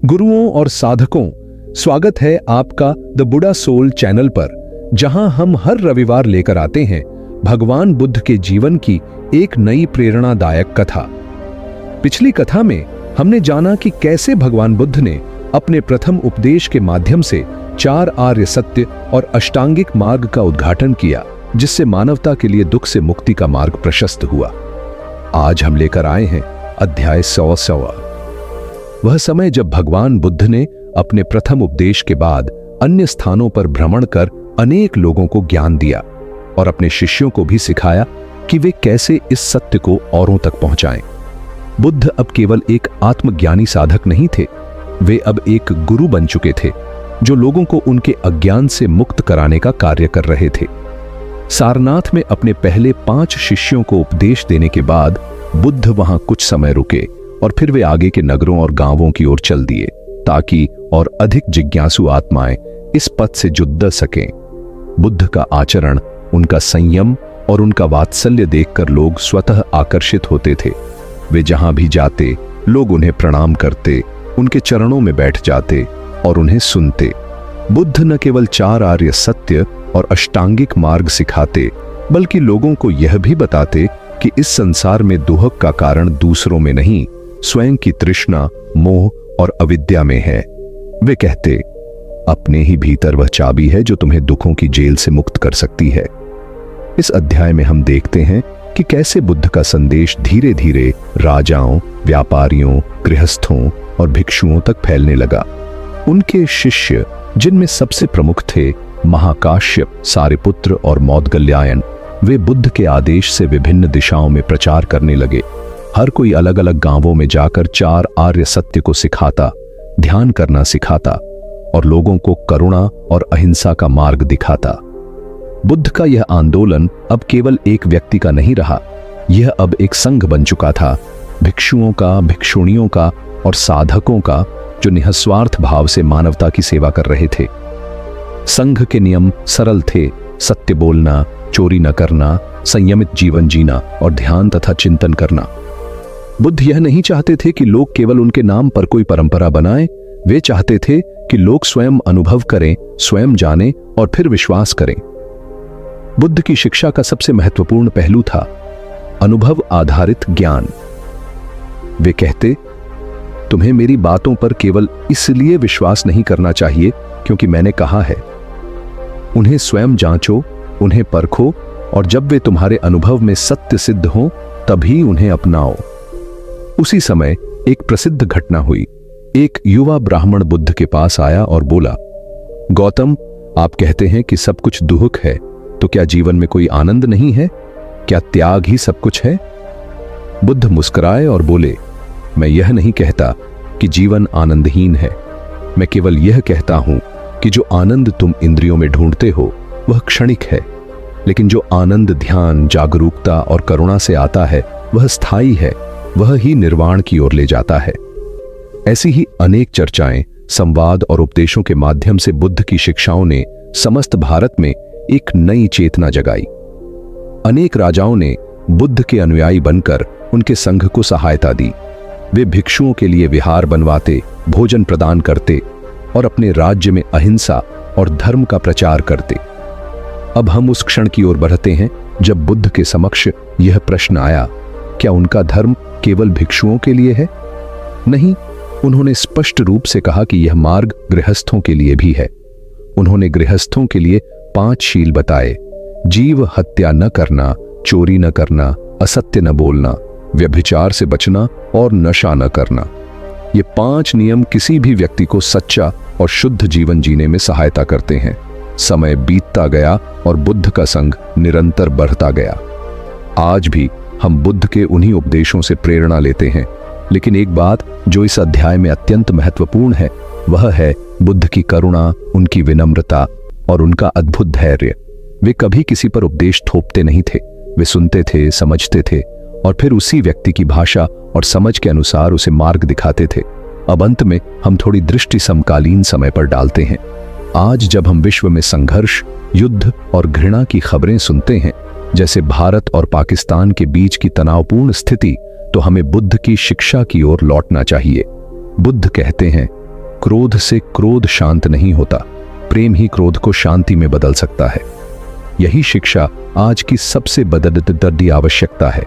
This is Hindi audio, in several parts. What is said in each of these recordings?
गुरुओं और साधकों, स्वागत है आपका द बुढ़ा सोल चैनल पर, जहां हम हर रविवार लेकर आते हैं भगवान बुद्ध के जीवन की एक नई प्रेरणादायक कथा। पिछली कथा में हमने जाना कि कैसे भगवान बुद्ध ने अपने प्रथम उपदेश के माध्यम से 4 आर्य सत्य और अष्टांगिक मार्ग का उद्घाटन किया, जिससे मानवता के लिए दुख से मुक्ति का मार्ग प्रशस्त हुआ। आज हम लेकर आए हैं अध्याय 100वां। वह समय जब भगवान बुद्ध ने अपने प्रथम उपदेश के बाद अन्य स्थानों पर भ्रमण कर अनेक लोगों को ज्ञान दिया और अपने शिष्यों को भी सिखाया कि वे कैसे इस सत्य को औरों तक पहुंचाएं। बुद्ध अब केवल एक आत्मज्ञानी साधक नहीं थे, वे अब एक गुरु बन चुके थे जो लोगों को उनके अज्ञान से मुक्त कराने का कार्य कर रहे थे। सारनाथ में अपने पहले 5 शिष्यों को उपदेश देने के बाद बुद्ध वहां कुछ समय रुके और फिर वे आगे के नगरों और गांवों की ओर चल दिए, ताकि और अधिक जिज्ञासु आत्माएं इस पथ से जुड़ सकें। बुद्ध का आचरण, उनका संयम और उनका वात्सल्य देखकर लोग स्वतः आकर्षित होते थे। वे जहां भी जाते, लोग उन्हें प्रणाम करते, उनके चरणों में बैठ जाते और उन्हें सुनते। बुद्ध न केवल 4 आर्य सत्य और अष्टांगिक मार्ग सिखाते, बल्कि लोगों को यह भी बताते कि इस संसार में दुख का कारण दूसरों में नहीं, स्वयं की तृष्णा, मोह और अविद्या में है। वे कहते, अपने ही भीतर वह चाबी है जो तुम्हें दुखों की जेल से मुक्त कर सकती है। इस अध्याय में हम देखते हैं कि कैसे बुद्ध का संदेश धीरे धीरे राजाओं, व्यापारियों, गृहस्थों और भिक्षुओं तक फैलने लगा। उनके शिष्य, जिनमें सबसे प्रमुख थे महाकाश्यप, सारिपुत्र और मौदगल्यायन, वे बुद्ध के आदेश से विभिन्न दिशाओं में प्रचार करने लगे। हर कोई अलग अलग गांवों में जाकर 4 आर्य सत्य को सिखाता, ध्यान करना सिखाता और लोगों को करुणा और अहिंसा का मार्ग दिखाता। बुद्ध का यह आंदोलन अब केवल एक व्यक्ति का नहीं रहा, यह अब एक संघ बन चुका था, भिक्षुओं का, भिक्षुणियों का और साधकों का, जो निस्वार्थ भाव से मानवता की सेवा कर रहे थे। संघ के नियम सरल थे: सत्य बोलना, चोरी न करना, संयमित जीवन जीना और ध्यान तथा चिंतन करना। बुद्ध यह नहीं चाहते थे कि लोग केवल उनके नाम पर कोई परंपरा बनाएं, वे चाहते थे कि लोग स्वयं अनुभव करें, स्वयं जानें और फिर विश्वास करें। बुद्ध की शिक्षा का सबसे महत्वपूर्ण पहलू था अनुभव आधारित ज्ञान। वे कहते, तुम्हें मेरी बातों पर केवल इसलिए विश्वास नहीं करना चाहिए क्योंकि मैंने कहा है। उन्हें स्वयं जांचो, उन्हें परखो और जब वे तुम्हारे अनुभव में सत्य सिद्ध हों तभी उन्हें अपनाओ। उसी समय एक प्रसिद्ध घटना हुई। एक युवा ब्राह्मण बुद्ध के पास आया और बोला, गौतम, आप कहते हैं कि सब कुछ दुख है, तो क्या जीवन में कोई आनंद नहीं है? क्या त्याग ही सब कुछ है? बुद्ध मुस्कुराए और बोले, मैं यह नहीं कहता कि जीवन आनंदहीन है, मैं केवल यह कहता हूं कि जो आनंद तुम इंद्रियों में ढूंढते हो वह क्षणिक है, लेकिन जो आनंद ध्यान, जागरूकता और करुणा से आता है वह स्थायी है, वह ही निर्वाण की ओर ले जाता है। ऐसी ही अनेक चर्चाएं, संवाद और उपदेशों के माध्यम से बुद्ध की शिक्षाओं ने समस्त भारत में एक नई चेतना जगाई। अनेक राजाओं ने बुद्ध के अनुयायी बनकर उनके संघ को सहायता दी। वे भिक्षुओं के लिए विहार बनवाते, भोजन प्रदान करते और अपने राज्य में अहिंसा और धर्म का प्रचार करते। अब हम उस क्षण की ओर बढ़ते हैं जब बुद्ध के समक्ष यह प्रश्न आया, क्या उनका धर्म केवल भिक्षुओं के लिए है? नहीं, उन्होंने स्पष्ट रूप से कहा कि यह मार्ग गृहस्थों के लिए भी है। उन्होंने गृहस्थों के लिए 5 शील बताए: जीव हत्या न करना, चोरी न करना, असत्य न बोलना, व्यभिचार से बचना और नशा न करना। ये 5 नियम किसी भी व्यक्ति को सच्चा और शुद्ध जीवन जीने में सहायता करते हैं। समय बीतता गया और बुद्ध का संघ निरंतर बढ़ता गया। आज भी हम बुद्ध के उन्हीं उपदेशों से प्रेरणा लेते हैं, लेकिन एक बात जो इस अध्याय में अत्यंत महत्वपूर्ण है वह है बुद्ध की करुणा, उनकी विनम्रता और उनका अद्भुत धैर्य। वे कभी किसी पर उपदेश थोपते नहीं थे, वे सुनते थे, समझते थे और फिर उसी व्यक्ति की भाषा और समझ के अनुसार उसे मार्ग दिखाते थे। अब अंत में हम थोड़ी दृष्टि समकालीन समय पर डालते हैं। आज जब हम विश्व में संघर्ष, युद्ध और घृणा की खबरें सुनते हैं, जैसे भारत और पाकिस्तान के बीच की तनावपूर्ण स्थिति, तो हमें बुद्ध की शिक्षा की ओर लौटना चाहिए। बुद्ध कहते हैं, क्रोध से क्रोध शांत नहीं होता, प्रेम ही क्रोध को शांति में बदल सकता है। यही शिक्षा आज की सबसे बददर्दी आवश्यकता है।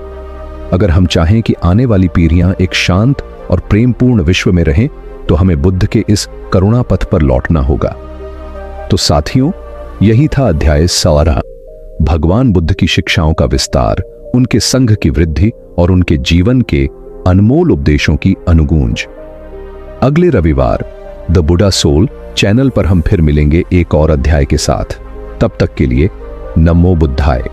अगर हम चाहें कि आने वाली पीढ़ियां एक शांत और प्रेमपूर्ण विश्व में रहें, तो हमें बुद्ध के इस करुणा पथ पर लौटना होगा। तो साथियों, यही था अध्याय 16, भगवान बुद्ध की शिक्षाओं का विस्तार, उनके संघ की वृद्धि और उनके जीवन के अनमोल उपदेशों की अनुगूंज। अगले रविवार द बुडा सोल चैनल पर हम फिर मिलेंगे एक और अध्याय के साथ। तब तक के लिए नमो बुद्धाय।